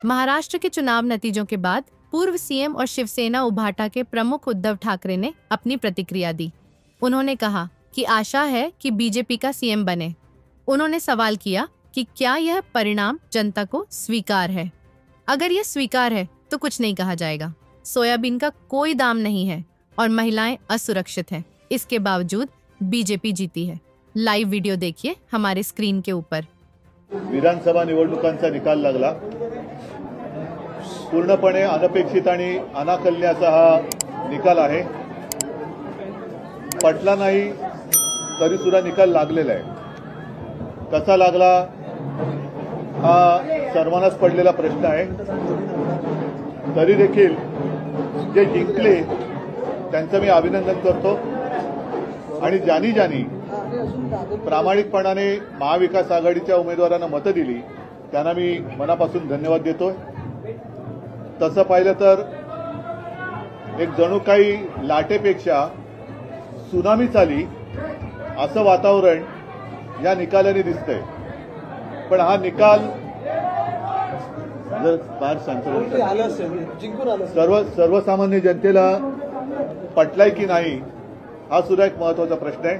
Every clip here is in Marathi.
महाराष्ट्र के चुनाव नतीजों के बाद पूर्व सीएम और शिवसेना उभाटा के प्रमुख उद्धव ठाकरे ने अपनी प्रतिक्रिया दी। उन्होंने कहा कि आशा है कि बीजेपी का सीएम बने। उन्होंने सवाल किया कि क्या यह परिणाम जनता को स्वीकार है। अगर यह स्वीकार है तो कुछ नहीं कहा जाएगा। सोयाबीन का कोई दाम नहीं है और महिलाएं असुरक्षित हैं। इसके बावजूद बीजेपी जीती है। लाइव वीडियो देखिए हमारे स्क्रीन के ऊपर। विधानसभा निवडणुकांचा निकाल लागला। पूर्णपणे अनपेक्षित आणि अनाकलनीचा हा निकाल आहे। पटला नाही तरी सुद्धा निकाल लागलेला आहे। कसा लागला हा सर्वांनाच पडलेला प्रश्न आहे। तरी देखील जे जिंकले त्यांचं मी अभिनंदन करतो आणि ज्यांनी प्रामाणिकपणाने महाविकास आघाडीच्या उमेदवारांना मतं दिली त्यांना मी मनापासून धन्यवाद देतोय। तसं पाहिलं तर एक जणू काही लाटेपेक्षा सुनामीच आली असं वातावरण या निकालाने दिसतंय। पण हा निकाल जर फार सर्वसामान्य जनतेला पटलाय की नाही हा सुद्धा एक महत्त्वाचा प्रश्न आहे।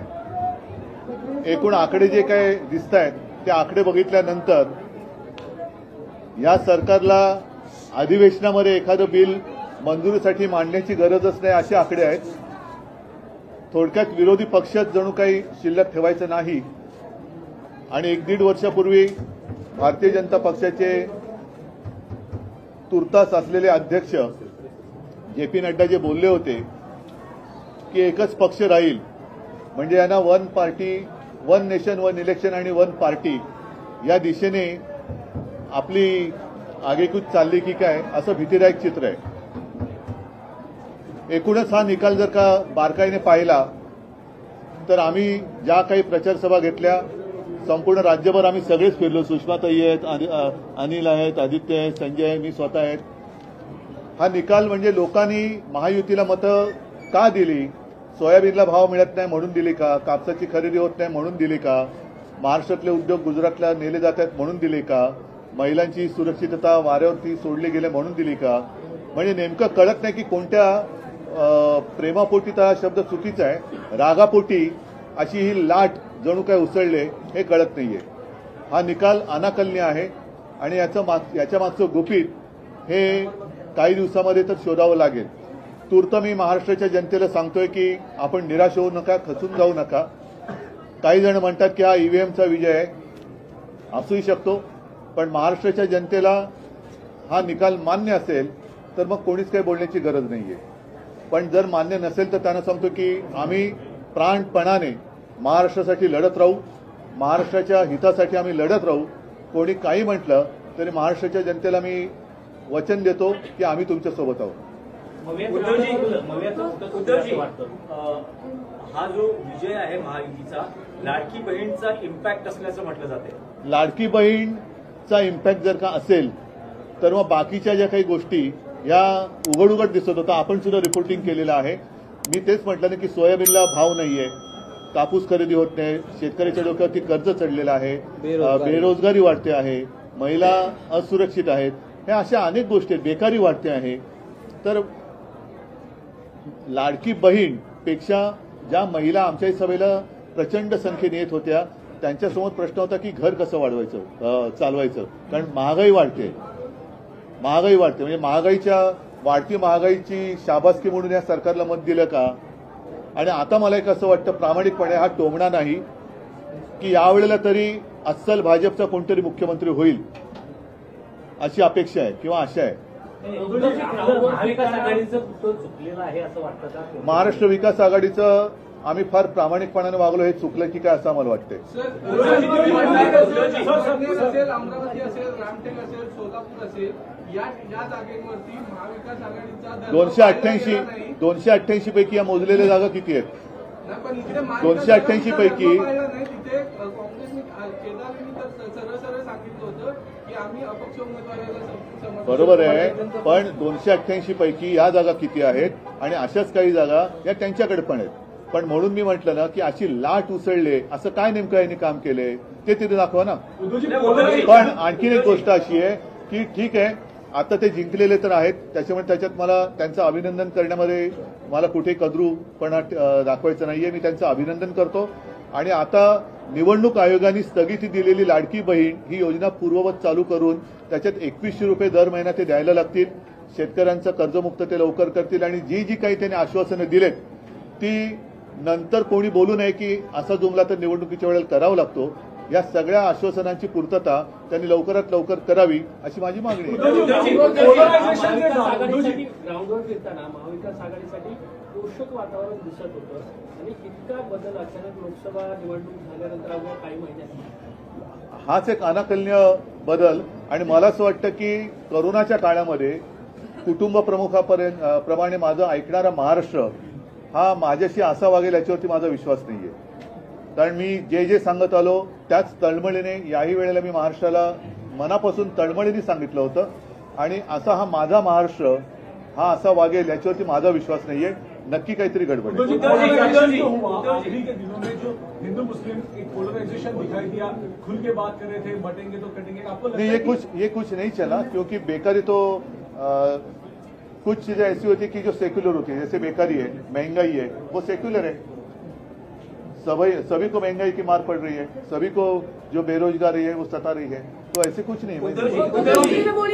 एकूण आकडे जे काय दिसत आहेत ते आकडे बघितल्यानंतर या सरकारला अधिवेशनामध्ये एखादं बिल मंजुरीसाठी मांडण्याची गरजच नाही असे आकडे आहेत। थोडक्यात विरोधी पक्षात जणू काही शिल्लक ठेवायचं नाही आणि 1-1.5 वर्षापूर्वी भारतीय जनता पक्षाचे तुर्तास असलेले अध्यक्ष जे.पी. नड्डा जे बोलले होते की एकच पक्ष राहील म्हणजे यांना one party one nation one election आणि वन पार्टी या दिशेने आपली आगेकूच चालली की काय असं भीतीदायक चित्र आहे। एकूणच हा निकाल जर का बारकाईने पाहिला तर आम्ही ज्या काही प्रचार सभा घेतल्या संपूर्ण राज्यभर आम्ही सगळेच फिरलो। सुषमाताई आहेत, अनिल आहेत, आदित्य आहेत, संजय आहे, मी स्वतः आहेत। हा निकाल म्हणजे लोकांनी महायुतीला मतं का दिली? सोयाबीनला भाव मिळत नाही म्हणून दिली का? कापसाची खरेदी होत नाही म्हणून दिली का? महाराष्ट्रातले उद्योग गुजरातला नेले जात आहेत म्हणून दिले का? महिलांची सुरक्षितता वाऱ्यावरती सोडली गेले म्हणून दिली का? म्हणजे नेमकं कळत नाही की कोणत्या प्रेमापोटी हा शब्द चुकीचा आहे, रागापोटी अशी ही लाट जणू काय उसळले हे कळत नाहीये। हा निकाल अनाकलनीय आहे आणि याच्या मागचं गुपित हे काही दिवसामध्ये तर शोधावं लागेल। तूर्त मी महाराष्ट्राच्या जनतेला सांगतोय की आपण निराश होऊ नका, खचून जाऊ नका। काही जण म्हणतात की हा ईव्हीएमचा विजय आहे, असूही शकतो, पण महाराष्ट्राच्या जनतेला हा निकाल मान्य असेल तर मग कोणीच काही बोलण्याची गरज नाहीये। पण जर मान्य नसेल तर त्यांना सांगतो की आम्ही प्राणपणाने महाराष्ट्रासाठी लढत राहू, महाराष्ट्राच्या हितासाठी आम्ही लढत राहू। कोणी काही म्हटलं तरी महाराष्ट्राच्या जनतेला मी वचन देतो की आम्ही तुमच्यासोबत आहोत। उद्धवजी, हा जो विजय आहे महायुतीचा लाडकी बहीणचा इम्पॅक्ट असल्याचं म्हटलं जाते। लाडकी बहीणचा इम्पॅक्ट जर का असेल तर मग बाकीच्या ज्या काही गोष्टी या उघड दिसत होता, आपण सुद्धा रिपोर्टिंग केलेलं आहे। मी तेच म्हटलं ना की सोयाबीनला भाव नाहीये, कापूस खरेदी होत नाही, शेतकऱ्याच्या डोक्यावरती कर्ज चढलेलं आहे, बेरोजगारी वाढते आहे, महिला असुरक्षित आहेत, ह्या अशा अनेक गोष्टी, बेकारी वाढते आहे। तर लाडकी बहीण पेक्षा ज्या महिला आमच्या सभेला प्रचंड संख्येने येत होत्या त्यांच्यासमोर प्रश्न होता की घर कसं वाढवायचं, चालवायचं, कारण महागाई वाढते म्हणजे वाढती महागाईची शाबासकी म्हणून या सरकारला मत दिलं का? आणि आता मला एक असं वाटतं प्रामाणिकपणे हा टोमणा नाही की यावेळेला तरी अस्सल भाजपचा कोणतरी मुख्यमंत्री होईल अशी अपेक्षा आहे किंवा आशा आहे। महाराष्ट्र विकास आघाडीचं आम्ही फार प्रामाणिकपणाने वागलो हे चुकलं की काय असं आम्हाला वाटतंय। 288 पैकी या मोजलेल्या जागा किती आहेत? 288 पैकी बरोबर आहे, पण 288 पैकी या जागा किती आहेत आणि अशाच काही जागा या त्यांच्याकडे पण आहेत। पण म्हणून मी म्हटलं ना की अशी लाट उसळले असं काय नेमकं यांनी काम केलंय ते तिथे दाखवा ना। पण आणखीन एक गोष्ट अशी आहे की ठीक आहे आता ते जिंकलेले तर आहेत, त्याच्यामुळे त्याच्यात मला त्यांचं अभिनंदन करण्यामध्ये मला कुठे कद्रूपणा दाखवायचं नाहीये. मी त्यांचं अभिनंदन करतो. आणि आता निवडणूक आयोगाने स्थगिती दिलेली लाडकी बहीण ही योजना पूर्ववत चालू करून त्याच्यात 2100 रुपये दर महिना ते द्यायला लागतील. शेतकऱ्यांचं कर्जमुक्त ते लवकर करतील. आणि जी काही त्यांनी आश्वासनं दिलेत ती नंतर कोणी बोलू नये की असा जुमला तर निवडणुकीच्या वेळेला करावा लागतो. या सगळ्या आश्वासनांची पूर्तता त्यांनी लवकरात लवकर करावी अशी माझी मागणी आहे. ग्राउंडवर फिरताना महाविकास आघाडीसाठी पोषक वातावरण दिसत होतं आणि इतका बदल अचानक लोकसभा निवडणूक झाल्यानंतर अवघ्या काही महिन्यात हाच एक अनाकलनीय बदल. आणि मला असं वाटतं की कोरोनाच्या काळामध्ये कुटुंब प्रमुखाप्रमाणे माझं ऐकणारा महाराष्ट्र हा माझ्याशी असा वागेल याच्यावरती माझा विश्वास नाहीये. कारण मी जे सांगत आलो त्याच तळमळीने याही वेळेला मी महाराष्ट्राला मनापासून तळमळीने सांगितलं होतं. आणि असा हा माझा महाराष्ट्र हा असा वागेल याच्यावरती माझा विश्वास नाहीये. नक्की काहीतरी गडबड आहे. हिंदू मुस्लिम एक पोलराइजेशन दिखाई दिया, खुल के बात कर रहे थे, बटेंगे तो कटेंगे. आपको नहीं, ये कुछ नहीं चला, क्योंकि बेकारी तो कुछ चीजें ऐसी होती कि जो सेक्युलर होती है. जैसे बेकारी है, महंगाई है, वो सेक्युलर है. सभी को महंगाई की मार पड़ रही है, सभी को जो बेरोजगारी है वो सता रही है. तो ऐसे कुछ नहीं.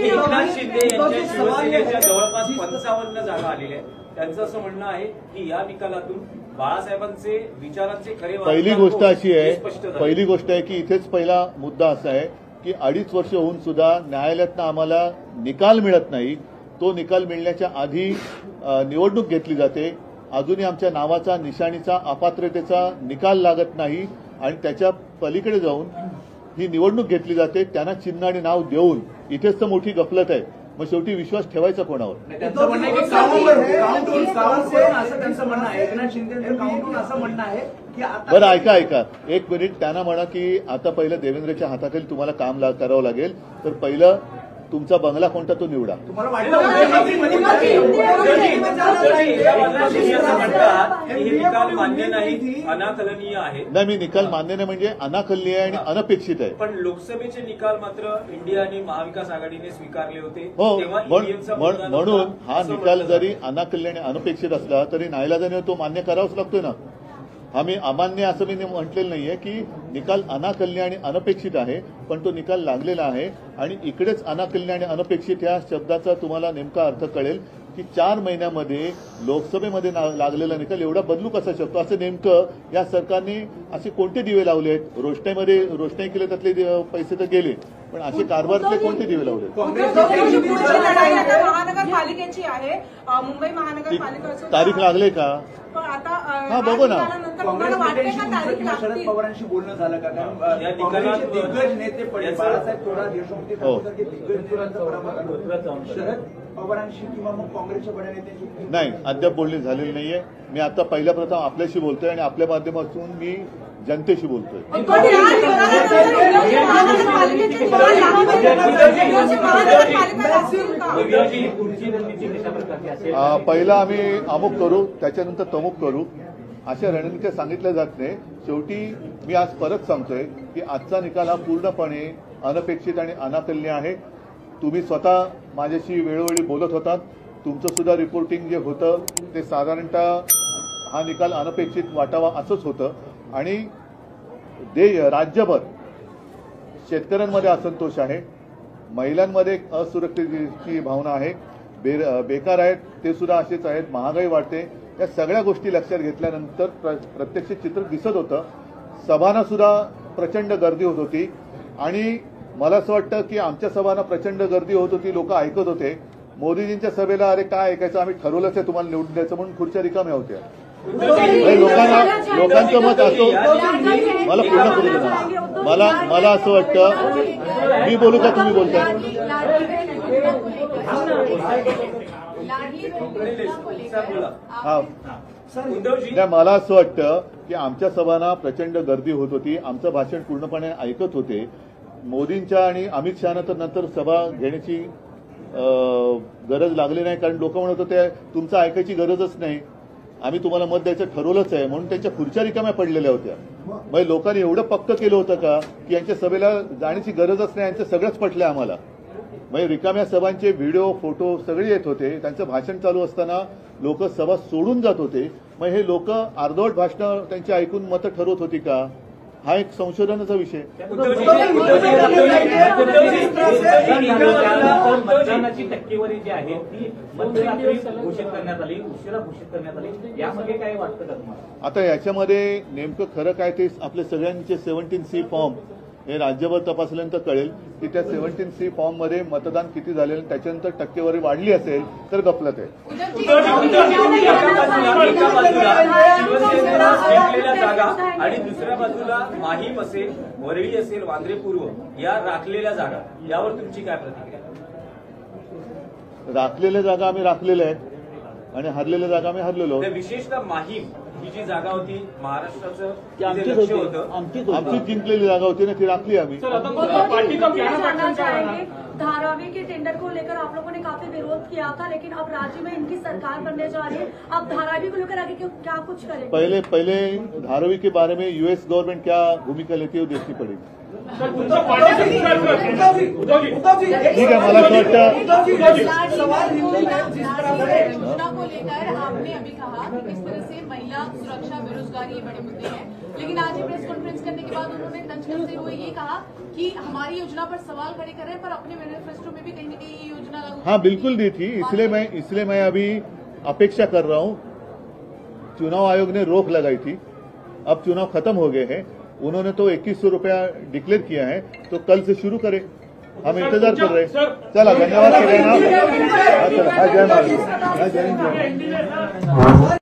एकनाथ शिंदे यांच्या शिवसेनेच्या जवळपास 55 जागा आलेल्या आहेत. त्यांचं असं म्हणणं आहे की या निकालातून बाळासाहेबांचे विचारांचे खरे पहिली गोष्ट अशी आहे की इथेच पहिला मुद्दा असा आहे की 2.5 वर्ष होऊन सुद्धा न्यायालयातनं आम्हाला निकाल मिळत नाही. तो निकाल मिळण्याच्या आधी निवडणूक घेतली जाते. अजूनही आमच्या नावाचा, निशाणीचा, अपात्रतेचा निकाल लागत नाही. आणि त्याच्या पलीकडे जाऊन ही निवडणूक घेतली जाते. त्यांना चिन्ह आणि नाव देऊन इथेच तर मोठी गफलत आहे. मग शेवटी विश्वास ठेवायचा कोणावर? त्यांचं म्हणणं आहे की त्यांचं म्हणणं आहे, एकनाथ शिंदेचं काउंटून असं म्हणणं आहे की बरं ऐका एक मिनिट. त्यांना म्हणा की आता पहिलं देवेंद्रच्या हाताखाली तुम्हाला काम करावं लागेल. तर पहिलं तुमचा बंगला कोणता तो निवडा. तुम्हाला मान्य नाही, अनाकलनीय आहे. नाही, मी निकाल मान्य नाही म्हणजे अनाकलनीय आहे आणि अनपेक्षित आहे. पण लोकसभेचे निकाल मात्र इंडिया आणि महाविकास आघाडीने स्वीकारले होते. हो, तेव्हा म्हणून हा निकाल जरी अनाकलनीय आणि अनपेक्षित असला तरी नाईलाजाने तो मान्य करावाच लागतोय ना. आम्ही अमान्य असं मी म्हटलेलं नाहीये की निकाल अनाकलनीय आणि अनपेक्षित आहे, पण तो निकाल लागलेला आहे. आणि इकडेच अनाकलनीय आणि अनपेक्षित या शब्दाचा तुम्हाला नेमका अर्थ कळेल की 4 महिन्यामध्ये लोकसभेमध्ये लागलेला निकाल एवढा बदलू कसा शकतो. असं नेमकं या सरकारने असे कोणते दिवे लावले आहेत? रोषणाई केले त्यातले पैसे तर गेले, पण असे कारभारातले कोणते दिवे लावले? महानगरपालिकेची आहे, मुंबई महानगरपालिका. तारीख लागले का? हा बघू ना. शरद पवारांशी बोलणं झालं का? कारण दिग्गज नेते बाळासाहेब थोरात, देशमुख शरद पवारांशी किंवा मग काँग्रेसच्या बड्या नेत्यांशी नाही, अद्याप बोलणी झालेली नाहीये. मी आता पहिल्या प्रथम आपल्याशी बोलतोय आणि आपल्या माध्यमातून मी जनतेशी बोलतोय. पहिला आम्ही अमुक करू, त्याच्यानंतर तमुक करू, अशा रणनीत्या सांगितल्या जात नाही. शेवटी मी आज परत सांगतोय की आजचा निकाल हा पूर्णपणे अनपेक्षित आणि अनाकलनीय आहे. तुम्ही स्वतः माझ्याशी वेळोवेळी बोलत होतात. तुमचं सुद्धा रिपोर्टिंग जे होतं ते साधारणतः हा निकाल अनपेक्षित वाटावा असंच होतं. आणि राज्यभर शेतकऱ्यांमध्ये असंतोष आहे, महिलांमध्ये एक असुरक्षिततेची भावना आहे, बेकार आहेत ते सुद्धा असेच आहेत, महागाई वाढते. या सगळ्या गोष्टी लक्षात घेतल्यानंतर प्रत्यक्ष चित्र दिसत होतं. सभांना सुद्धा प्रचंड गर्दी होत होती. आणि मला असं वाटतं की आमच्या सभांना प्रचंड गर्दी होत होती, लोक ऐकत होते. मोदीजींच्या सभेला अरे काय ऐकायचं, आम्ही ठरवलंच आहे तुम्हाला निवडून द्यायचं म्हणून खुर्च्या रिकाम्या होत्या. लोकांचं मत असो, मला पूर्ण करू द्या. मला असं वाटतं, मी बोलू का तुम्ही बोलताय? नाही, मला असं वाटतं की आमच्या सभांना प्रचंड गर्दी होत होती, आमचं भाषण पूर्णपणे ऐकत होते. मोदींच्या आणि अमित शहाना तर नंतर सभा घेण्याची गरज लागली नाही, कारण लोक म्हणत होते तुमचं ऐकायची गरजच नाही, आम्ही तुम्हाला मत द्यायचं ठरवलंच आहे, म्हणून त्यांच्या खुर्च्या रिकाम्या पडलेल्या होत्या. मग लोकांनी एवढं पक्क केलं होतं का की यांच्या सभेला जाण्याची गरजच नाही, यांचं सगळंच पटलंय आम्हाला. म्हणजे रिकाम्या सभांचे व्हिडिओ फोटो सगळे येत होते. त्यांचं भाषण चालू असताना लोक सभा सोडून जात होते. मग हे लोक अर्धवट भाषणं त्यांची ऐकून मतं ठरवत होती का? हा एक संशोधनाचा विषय. मतदानाची टक्केवारी जी आहे ती मध्यरात्री घोषित करण्यात आली, उशिरा घोषित करण्यात आली. यामध्ये काय वाटतं का तुम्हाला? आता याच्यामध्ये नेमकं खरं काय ते आपले सगळ्यांचे 17C फॉर्म हे राज्यभर तपासल्यानंतर कळेल की त्या 17C फॉर्ममध्ये मतदान किती झालेलं, त्याच्यानंतर टक्केवारी वाढली असेल तर गफलत आहे. एका बाजूला शिवसेनेला जिंकलेल्या जागा आणि दुसऱ्या बाजूला माहीम असेल, वरळी असेल, वांद्रे पूर्व या राखलेल्या जागा, यावर तुमची काय प्रतिक्रिया? राखलेल्या जागा आम्ही राखलेल्या आहेत आणि हरलेल्या जागा आम्ही हरलेलो आहोत. विशेषतः माहीम ही जी जागा होती महाराष्ट्राचं जे लक्ष होतं, आमची जिंकलेली जागा होती ना, ती राखली आम्ही. धारावी के टेंडर को लेकर आप लोगों ने काफी विरोध किया था, लेकिन अब राज्य में इनकी सरकार बनने जा रही है, अब धारावी को लेकर आगे क्या कुछ करेंगे? पहले धारावी के बारे में यूएस गवर्नमेंट क्या भूमिका लेती है वो देखनी पड़ेगी. ठीक है, मला असं वाटतं योजना को लेकर आपने अभी कहा कि किस तरह से महिला सुरक्षा, बेरोजगारी ये बड़े मुद्दे हैं, लेकिन आज ये प्रेस कॉन्फ्रेंस करने के बाद उन्होंने तंज करते हुए ये कहा कि हमारी योजना पर सवाल खड़े कर रहे हैं, पर अपने मैनिफेस्टो में भी कहीं न कहीं ये योजना लागू. हाँ, बिल्कुल दी थी. इसलिए मैं अभी अपेक्षा कर रहा हूँ. चुनाव आयोग ने रोक लगाई थी, अब चुनाव खत्म हो गए हैं. उन्होंने तो 2100 रुपया डिक्लेयर किया है, तो कल से शुरू करें. हम इंतजार कर रहे हैं. चला, धन्यवाद सगळ्यांना. जय महाराष्ट्र.